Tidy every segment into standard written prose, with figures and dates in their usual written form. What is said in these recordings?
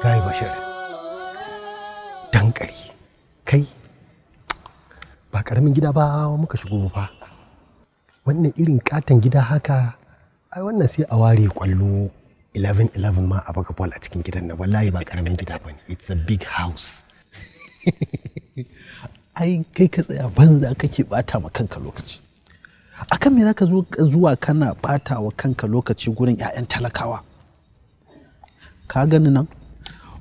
kai bashir dankari kai ba karamin gida ba muka shigo fa wannan irin katon gida haka ai wannan sai a ware kwallo 11 ma a baka ball a cikin gidan nan wallahi ba karamin gida bane it's a big house ai kai ka tsaya banza kake bata ma kanka lokaci akan me zaka zuwa kana bata wa kanka lokaci gurin ƴaƴan talakawa ka gani nan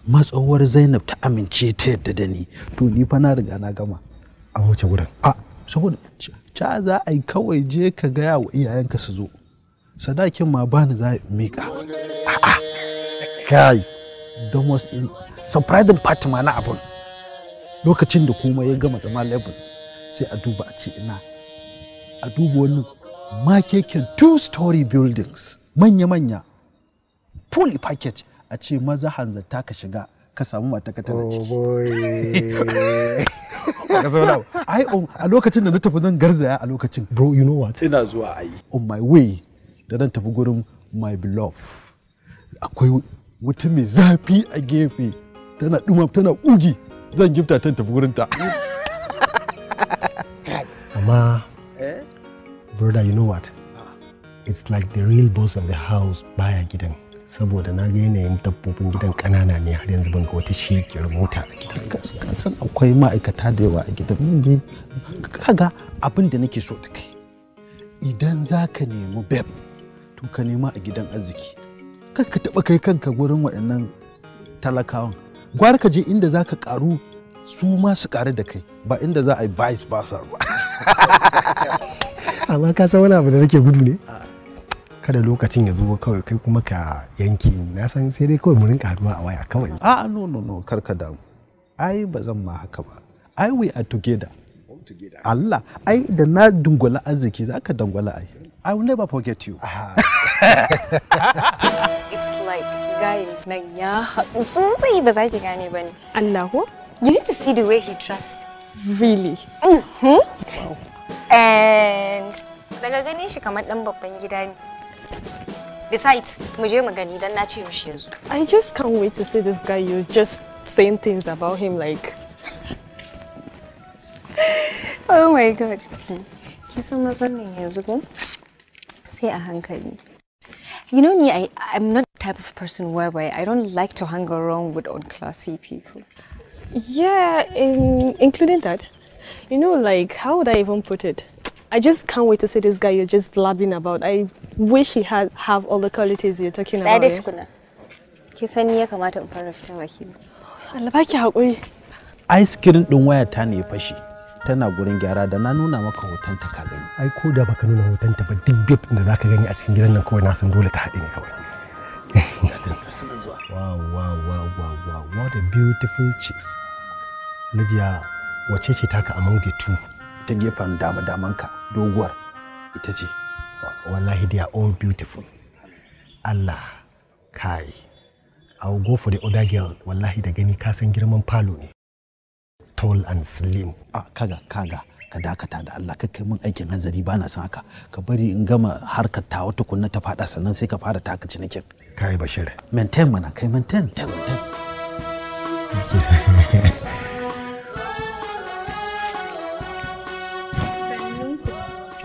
matsawar Zainab ta amince ta yadda da ni to ni fa na riga na gama an wuce gurin saboda ca za a yi kawai je ka gaya wa iyayenka su zo sadakin ma bani za mika kai don wasu surprising party ma na abun lokacin da kuma ya gama zama level sai a duba a ce ina a duba wani makeken 2-story buildings manya-manya fully package a ce maza hanzarta ka shiga ka samu mata ka tana ciki a lokacin da na tafi zan garzaya a lokacin bro you know what ina zuwa ayi on my way da zan tafi gurin my beloved akwai wata mai zafi a gefe tana ugi zan gifta ta tafi gurin ta amma brother you know what it's like the real boss of the house baya gidan saboda na ga yanayin dabbobin gidan kanana ne har yanzu ban ga wata shekiyar mota a gidan kasan akwai ma'aikata da yawa a gidan kaga abin da nake so da kai idan za ka nemi beb to ka nema a gidan arziki kar ka taba kai kanka gurin waɗannan talakawan gwara ka je inda za ka karu su ma su karu da kai ba inda za a yi vice versa ba amma ka san wani abu da nake gudu ne kada lokacin ya zo kawai kai kuma ka yanke ni na san sai dai kawai mu rinka haduwa a waya kawai no kar ka damu ai ba zan ma haka ba ai we are together Allah ai da na dungwala arziki za ka dangwala ai I will never forget you it's like guy nan ya haɗu sosai ba za ki gane ba ne Allah ko you need to see the way he trusts really wow. And daga ganin shi kamar dan babban gida ne. Besides, mu je mu gani dan na ce mishi yanzu. I just can't wait to see this guy. You're just saying things about him like oh my god. Kin san matsalin yanzu ko? Sai a hankali. You know me, I'm not the type of person whereby I don't like to hang around with unclassy people. Yeah, including that. You know, like, how would I even put it? I just can't wait to see this guy you're just blabbing about. I wish he have all the qualities you're talking about. Sai dai tukuna. Ki san ni ya kamata in fara fita baki. Allah baki hakuri. Ice cream din waya ta ne fashi. Tana gurin gyara da na nuna maka hoton ta ka gani. Ai ko da baka nuna hoton ta ba duk bit da zaka gani a cikin gidan nan kawai na san dole ta haɗe ne kawai. Wow, what a beautiful chicks. Najiya wace ce taka among the two? Ta gefen damanka doguwar ita ce. Wallahi they are all beautiful. Allah kai. I will go for the other girl. Wallahi da gani ka san girman falo ne. Tall and slim. Kaga ka dakata da Allah ka kai mun aikin hanzari ba na san haka. Ka bari in gama harkar ta wata kunna ta fada sannan sai ka fara taka cinikin. Kai Bashir. Maintain mana kai maintain.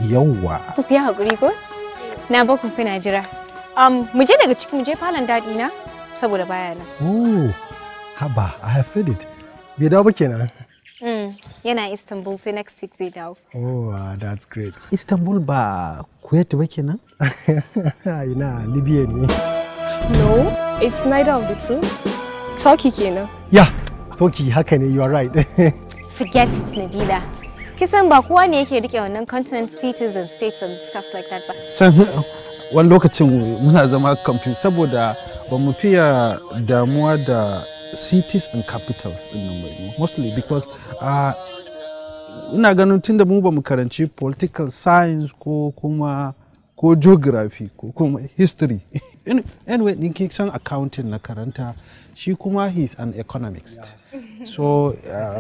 Yawwa. Ku fi hakuri ko? Na ba ku kuna jira. Mu je daga ciki mu je falon daɗi na saboda baya na. Oh, haba, I have said it. Bai dawo ba kenan. Yana Istanbul sai next week zai dawo. Oh, that's great. Istanbul ba Kuwait ba kenan? Ina Libya ne. No, it's neither of the two. Turkey kenan. Yeah, Turkey haka ne, you are right. Forget it, Nabila. Kisan ba kowa ne yake rike wannan continent, cities and states and stuff like that ba. San wani lokacin muna zama confused saboda ba mu fiya damuwa da cities and capitals din nan ba, mostly because ina ganin tunda mu ba mu karanci political science ko geography ko kuma history. Anyway, din kin san accounting na karanta, shi kuma he's an economist. So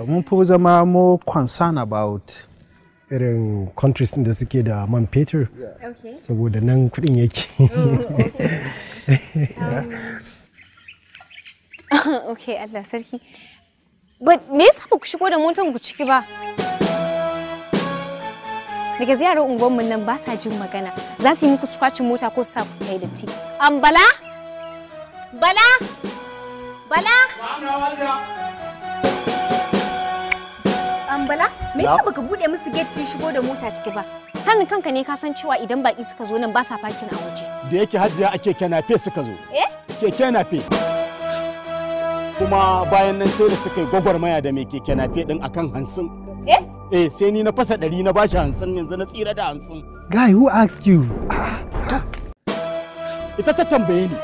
mun fi zama more concerned about irin countries da suke da man fetur. Okay. Saboda nan kudin yake. Okay, Allah sarki. But me yasa ba ku shigo da motar ku ciki ba? Because yaran unguwanmu nan ba sa jin magana. Za su yi muku scratching mota ko sa ku kai datti. Bala? Bala? Bala? Bala? Me yasa baka bude musu gate sun shigo da mota ciki ba? Sanin kanka ne ka san cewa idan baki suka zo nan ba sa parking a waje. Da yake Hajiya ake kenafe suka zo. Keke nafe. Kuma bayan nan sai da suka yi gwagwarmaya da mai keke nafe din akan 50. Sai ni na fasa 100 na bashi 50 yanzu na tsira da 50. Guy, who asked you? Ita ta tambaye ni.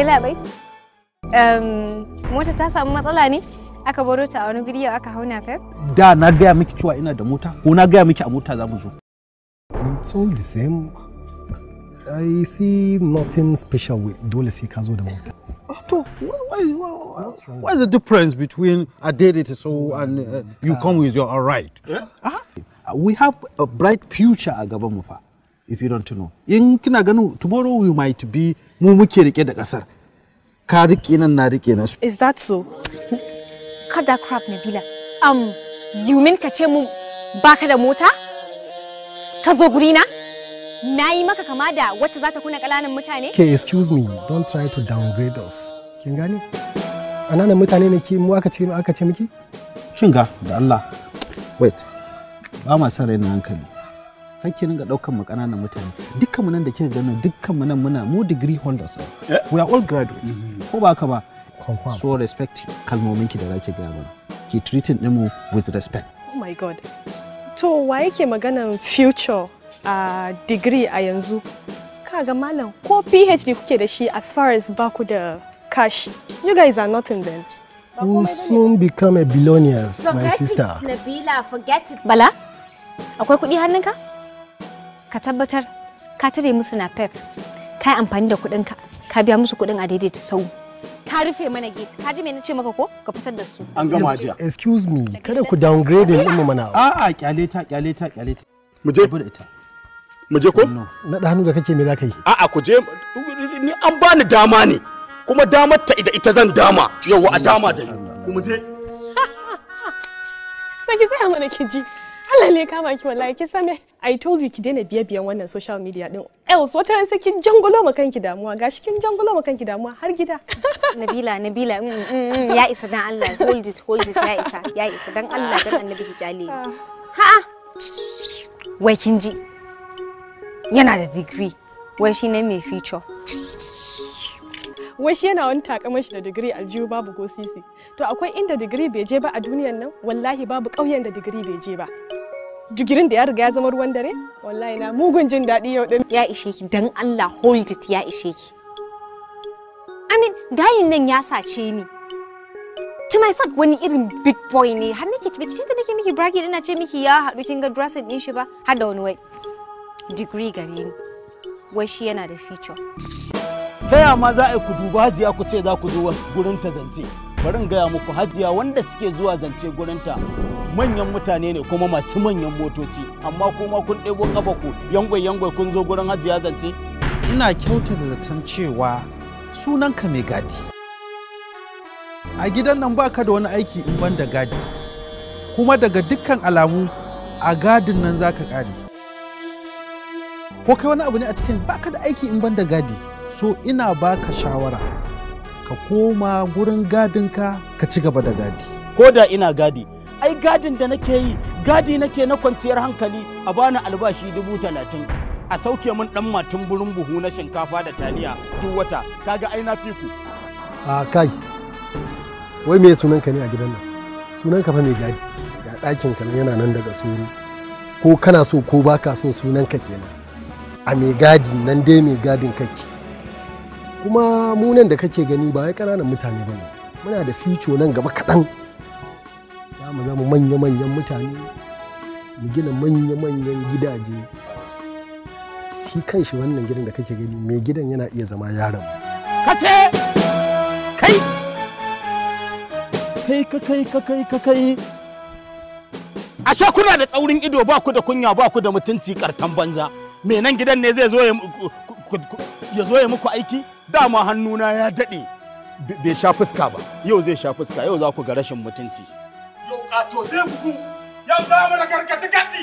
Labai. Mota ta samu matsala ne? Aka baro ta a wani guri yau aka hauna fef? Da na gaya miki cewa ina da mota ko na gaya miki a mota za mu zo. It's all the same. I see nothing special with dole sai ka zo da mota. What's the difference between a date so and you come with your all right? We have a bright future a gaban mu fa, if you don't know. In kina ganin tomorrow we might be mu muke rike da kasar. Ka rike nan na rike na. Is that so? Cut that crap, Nabila. You mean ka ce mu baka da mota? Ka zo guri na? Na yi maka kama da wacce za ta kuna ƙananan mutane? Okay, excuse me, don't try to downgrade us. Kin gane? Ƙananan mutane ne ke mu aka ce miki? Shin ga da Allah. Wait. Ba ma san rainin hankali. Kake ninga daukan mu ƙananan mutane. Dukkan mu nan da kika gano dukkan mu nan mu degree holders. We are all graduates. Ko ba haka ba? Confirm. So respect kalmominki da zaki gaya mana. Ki treating mu with respect. Oh my god. To wa yake maganan future degree a yanzu? Kaga malam ko PhD kuke da shi as far as ba ku da cash. You guys are nothing then. We'll soon become a billionaires, my sister. Forget it, Nabila, forget it. Bala, akwai kuɗi hannunka? Ka tabbatar ka tare musu na pep. Ka yi amfani da kuɗinka. Ka biya musu kuɗin a daidaita sau. Ka rufe mana gate. Ka ji me nace maka ko? Ka fitar da su. An gama jiya. Excuse me, kada ku downgrade din mu mana. A'a, kyale ta. Mu je da ita. Mu je ko? Na da hannu da kake me za ka yi? A'a ku je ni an bani dama ne. Kuma damar ta ita zan dama. Yau a dama da ni. Kuma je. Ki tsaya mana ki ji. Allah ne kama ki wallahi ki same. I told you ki daina biyan wannan social media din. Else wata ran sai kin jangulo ma kanki damuwa. Gashi kin jangulo ma kanki damuwa har gida. Nabila, ya isa dan Allah. Hold it, ya isa dan Allah dan Annabi ki jale. Ha. Wai kin ji. Yana da degree. Wai shi ne mai future. Wai shi yana wani takamar shi da digiri aljihu babu ko sisi. To akwai inda digiri bai je ba a duniyan nan, wallahi babu ƙauyen da digiri bai je ba. Digirin da ya riga ya zama ruwan dare, wallahi na mugun jin daɗi yau din. Ya ishe ki dan Allah, hold it, ya ishe ki. I mean, dayin nan ya sace ni. To my thought wani irin big boy ne, har nake ce nake miki bragging ina ce miki ya haɗu kin ga dressing din shi ba, har da wani wai. Degree gare ni. Wai shi yana da future. Ta ya ma za a yi ku duba Hajiya ku ce za ku zo gurin ta zance. Bari in gaya muku Hajiya wanda suke zuwa zance gurin ta manyan mutane ne kuma masu manyan motoci, amma kuma kun ɗebo kafa ku yangwai kun zo gurin Hajiya zance. Ina kyautata da zaton cewa sunanka mai gadi. A gidan nan baka da wani aiki in ban da gadi. Kuma daga dukkan alamu a gadin nan zaka kare. Ko kai wani abu ne a cikin baka da aiki in ban da gadi. So ina baka shawara ka koma gurin gadinka ka ci gaba da gadi. Ko da ina gadi, ai gadin da nake yi gadi nake na kwanciyar hankali, a bani albashi 30,000 a sauke min dan matun burin buhu na shinkafa da taliya duk wata. Kaga ai na fi ku. Kai, wai me sunanka ne a gidan nan? Sunanka fa mai gadi. Ga ɗakin ka yana nan daga suru. Ko kana so ko baka so sunanka kenan. A mai gadi nan dai mai gadin kake. Kuma mu nan da kake gani ba wai ƙananan mutane ba ne, muna da future nan gaba kaɗan. Za mu zama manya-manyan mutane, mu gina manya-manyan gidaje. Shi kanshi wannan gidan da kake gani mai gidan yana iya zama yaron. Kace kai ashe kuna da tsaurin ido, ba ku da kunya, ba ku da mutunci, kartan banza. Me nan gidan ne zai zo ya zo ya muku aiki? Dama hannuna ya daɗe bai sha fuska ba. Yau zai sha fuska, yau za ku ga rashin mutunci. Yau ƙato zai bugu, yau za mu da karkaci kaddi.